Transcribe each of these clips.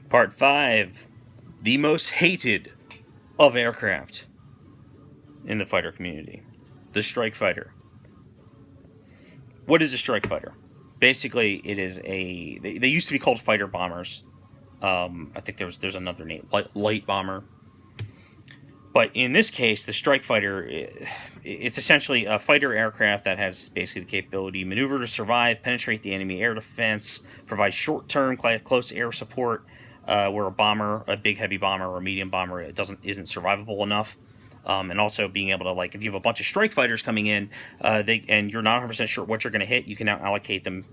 Part 5. The most hated of aircraft in the fighter community. The Strike Fighter. What is a Strike Fighter? Basically, it is a... They used to be called fighter bombers. I think there's another name. Light bomber. But in this case, the Strike Fighter, it's essentially a fighter aircraft that has basically the capability to maneuver to survive, penetrate the enemy air defense, provide short-term close air support, where a big heavy bomber or a medium bomber, isn't survivable enough. And also being able to, like, if you have a bunch of strike fighters coming in, and you're not 100% sure what you're going to hit, you can now allocate them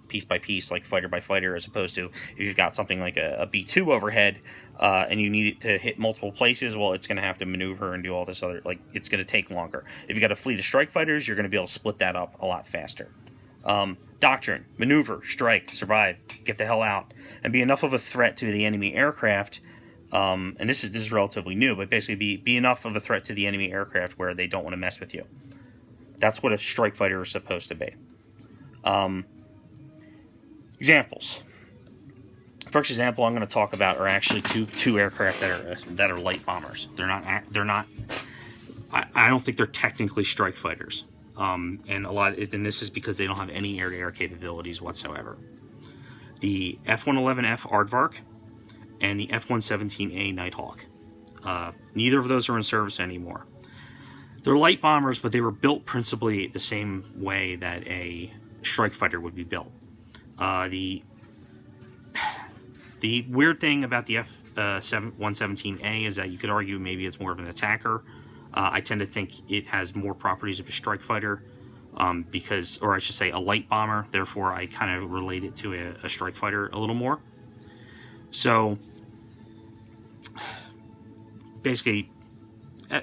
piece by piece, like fighter by fighter, as opposed to if you've got something like a B-2 overhead, and you need it to hit multiple places, well, it's going to have to maneuver and do all this other, like, it's going to take longer. If you got a fleet of strike fighters, you're going to be able to split that up a lot faster. Doctrine: maneuver, strike, survive, get the hell out, and be enough of a threat to the enemy aircraft. And this is relatively new, but basically be enough of a threat to the enemy aircraft where they don't want to mess with you. That's what a strike fighter is supposed to be. Examples. First example I'm going to talk about are actually two aircraft that are light bombers. They're not. I don't think they're technically strike fighters. And this is because they don't have any air-to-air capabilities whatsoever. The F-111F Aardvark and the F-117A Nighthawk. Neither of those are in service anymore. They're light bombers, but they were built principally the same way that a strike fighter would be built. The weird thing about the F-117A is that you could argue maybe it's more of an attacker. I tend to think it has more properties of a strike fighter, or I should say a light bomber. Therefore, I kind of relate it to a strike fighter a little more. So, basically,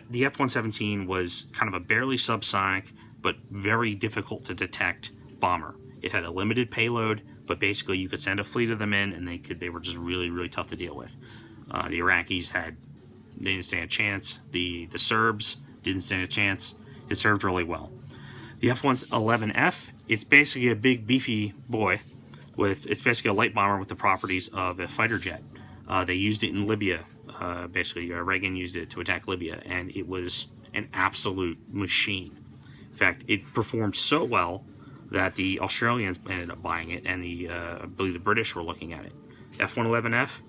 the F-117 was kind of a barely subsonic, but very difficult to detect bomber. It had a limited payload, but basically you could send a fleet of them in, and they were just really, really tough to deal with. The Iraqis didn't stand a chance. The Serbs didn't stand a chance. It served really well. The F-111F, it's basically a big, beefy boy. It's basically a light bomber with the properties of a fighter jet. They used it in Libya. Reagan used it to attack Libya, and it was an absolute machine. In fact, it performed so well that the Australians ended up buying it, and I believe the British were looking at it. F-111F,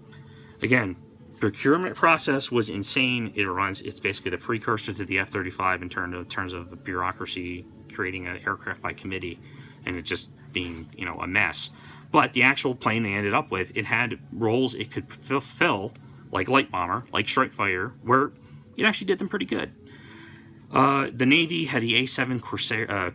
again, procurement process was insane. It's basically the precursor to the F-35 in terms of bureaucracy, creating an aircraft by committee, and it just being, a mess. But the actual plane they ended up with, it had roles it could fulfill, like light bomber, like strike fighter, where it actually did them pretty good. The Navy had the A-7 Corsair,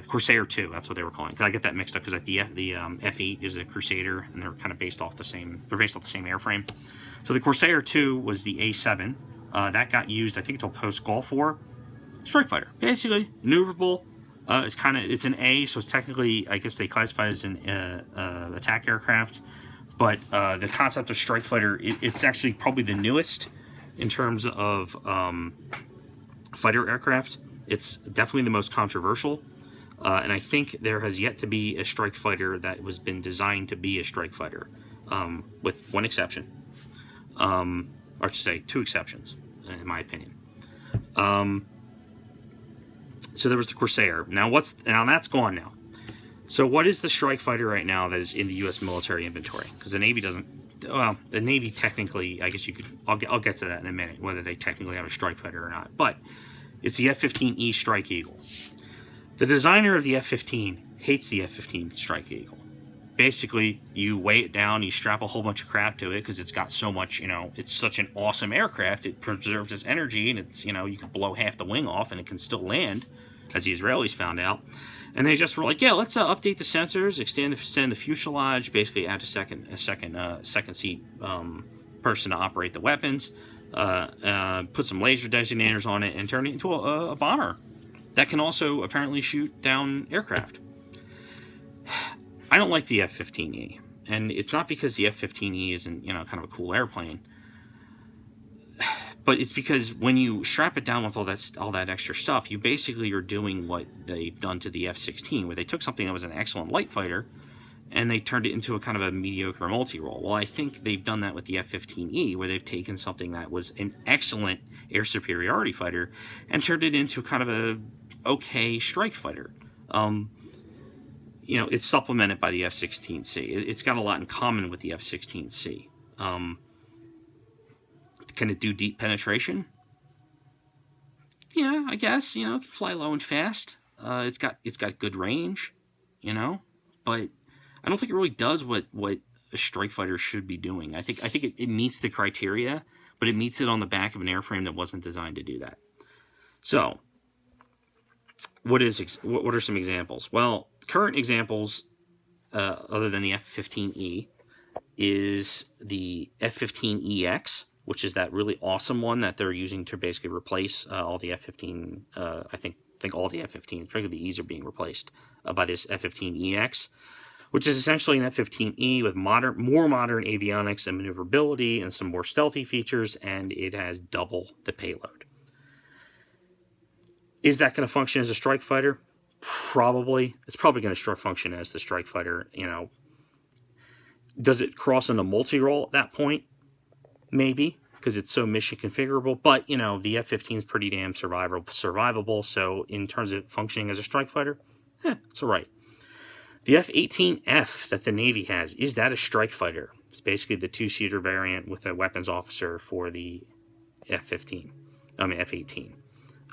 Corsair 2, that's what they were calling it. I get that mixed up because the F-8 is a Crusader, and they're kind of based off the same airframe. So the Corsair 2 was the A-7. That got used, I think, until post-Gulf War. Strike fighter, basically, maneuverable. It's an A, so it's technically, I guess they classify it as an attack aircraft. But the concept of strike fighter, it's actually probably the newest in terms of fighter aircraft. It's definitely the most controversial, and I think there has yet to be a strike fighter that was been designed to be a strike fighter, with one exception, or I should say two exceptions, in my opinion. So there was the Corsair. Now that's gone now. So what is the strike fighter right now that is in the U.S. military inventory? Because the Navy doesn't. Well, the Navy technically, I guess you could. I'll get to that in a minute, whether they technically have a strike fighter or not. But it's the F-15E Strike Eagle. The designer of the F-15 hates the F-15 Strike Eagle. Basically, you weigh it down, you strap a whole bunch of crap to it because it's got so much. It's such an awesome aircraft. It preserves its energy, and it's you can blow half the wing off, and it can still land, as the Israelis found out. And they just were like, yeah, let's update the sensors, extend the fuselage, basically add a second seat person to operate the weapons, put some laser designators on it, and turn it into a bomber that can also apparently shoot down aircraft. I don't like the F-15E, and it's not because the F-15E isn't kind of a cool airplane. But it's because when you strap it down with all that extra stuff, you basically are doing what they've done to the F-16, where they took something that was an excellent light fighter and they turned it into a kind of a mediocre multi-role. Well, I think they've done that with the F-15E, where they've taken something that was an excellent air superiority fighter and turned it into kind of a okay strike fighter. It's supplemented by the F-16C. It's got a lot in common with the F-16C. Can it do deep penetration? Yeah, I guess. It can fly low and fast. It's got good range. But I don't think it really does what a strike fighter should be doing. I think it meets the criteria, but it meets it on the back of an airframe that wasn't designed to do that. So, what are some examples? Well, current examples, other than the F-15E, is the F-15EX, which is that really awesome one that they're using to basically replace all the F-15. I think all the F-15s, particularly the E's, are being replaced by this F-15EX, which is essentially an F-15E with more modern avionics and maneuverability and some more stealthy features, and it has double the payload. Is that going to function as a strike fighter? Probably. It's probably going to function as the strike fighter. Does it cross into multi-role at that point? Maybe, because it's so mission configurable. But, the F-15 is pretty damn survivable. So in terms of functioning as a strike fighter, it's all right. The F-18F that the Navy has, is that a strike fighter? It's basically the two-seater variant with a weapons officer for the F-18.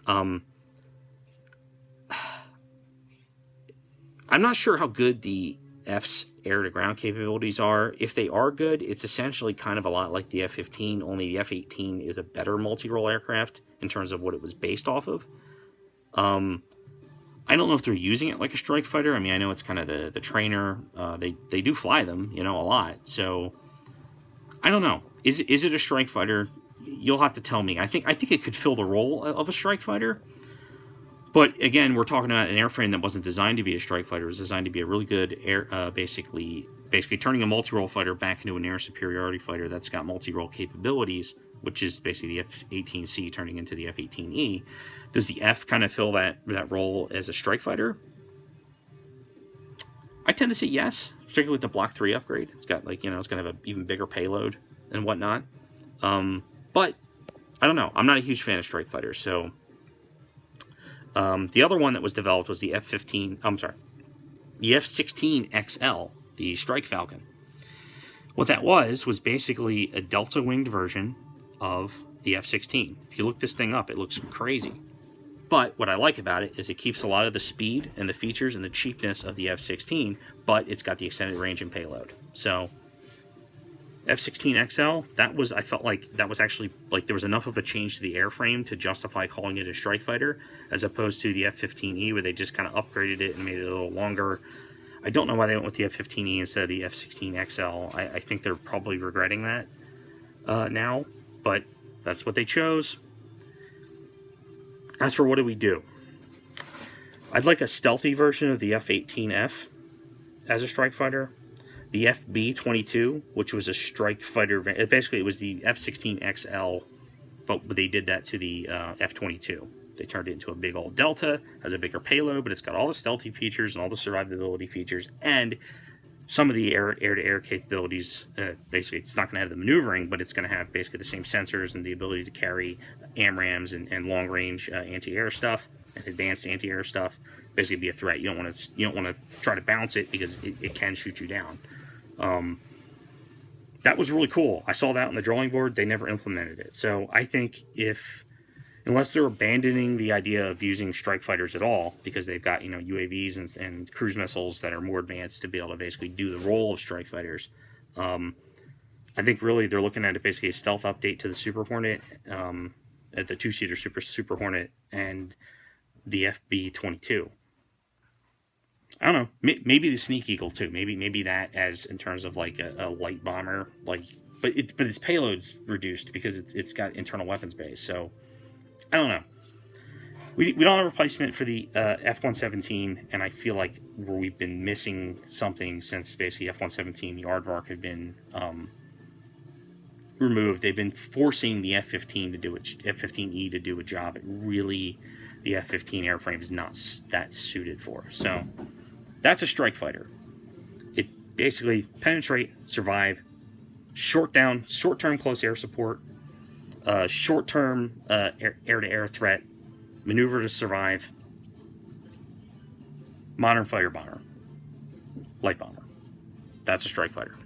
I'm not sure how good the F's air-to-ground capabilities are. If they are good, it's essentially kind of a lot like the F-15, only the F-18 is a better multi-role aircraft in terms of what it was based off of. I don't know if they're using it like a strike fighter. I know it's kind of the trainer. They do fly them, a lot. So I don't know. Is it a strike fighter? You'll have to tell me. I think it could fill the role of a strike fighter. But again, we're talking about an airframe that wasn't designed to be a strike fighter. It was designed to be a really good basically turning a multi-role fighter back into an air superiority fighter that's got multi-role capabilities, which is basically the F-18C turning into the F-18E. Does the F kind of fill that role as a strike fighter? I tend to say yes, particularly with the Block 3 upgrade. It's got it's going to have an even bigger payload and whatnot. But I don't know. I'm not a huge fan of strike fighters, so... the other one that was developed was the the F-16XL, the Strike Falcon. What that was basically a delta-winged version of the F-16. If you look this thing up, it looks crazy. But what I like about it is it keeps a lot of the speed and the features and the cheapness of the F-16, but it's got the extended range and payload. So F-16XL, I felt like that was actually, there was enough of a change to the airframe to justify calling it a strike fighter, as opposed to the F-15E, where they just kind of upgraded it and made it a little longer. I don't know why they went with the F-15E instead of the F-16XL. I think they're probably regretting that now, but that's what they chose. As for what do we do? I'd like a stealthy version of the F-18F as a strike fighter. The FB-22, which was a strike fighter, basically it was the F-16XL, but they did that to the F-22. They turned it into a big old Delta, has a bigger payload, but it's got all the stealthy features and all the survivability features, and some of the air-to-air capabilities. Basically, it's not going to have the maneuvering, but it's going to have basically the same sensors and the ability to carry AMRAAMs and long-range anti-air stuff and advanced anti-air stuff. Basically, be a threat. You don't want to try to bounce it because it can shoot you down. That was really cool. I saw that on the drawing board. They never implemented it. So I think unless they're abandoning the idea of using strike fighters at all, because they've got UAVs and cruise missiles that are more advanced to be able to basically do the role of strike fighters, I think really they're looking at it basically a stealth update to the Super Hornet, at the two-seater Super Hornet, and the FB-22. I don't know. Maybe the Sneak Eagle too. Maybe that as in terms of like a light bomber, but its payload's reduced because it's got internal weapons base. So I don't know. We don't have a replacement for the F-117, and I feel like we've been missing something since basically F-117, the Aardvark had been removed. They've been forcing the F-15 to do F-15E to do a job it really the F-15 airframe is not that suited for. So that's a strike fighter. Basically, penetrate, survive, short-term close air support, short-term air-to-air threat, maneuver to survive, modern fighter bomber, light bomber. That's a strike fighter.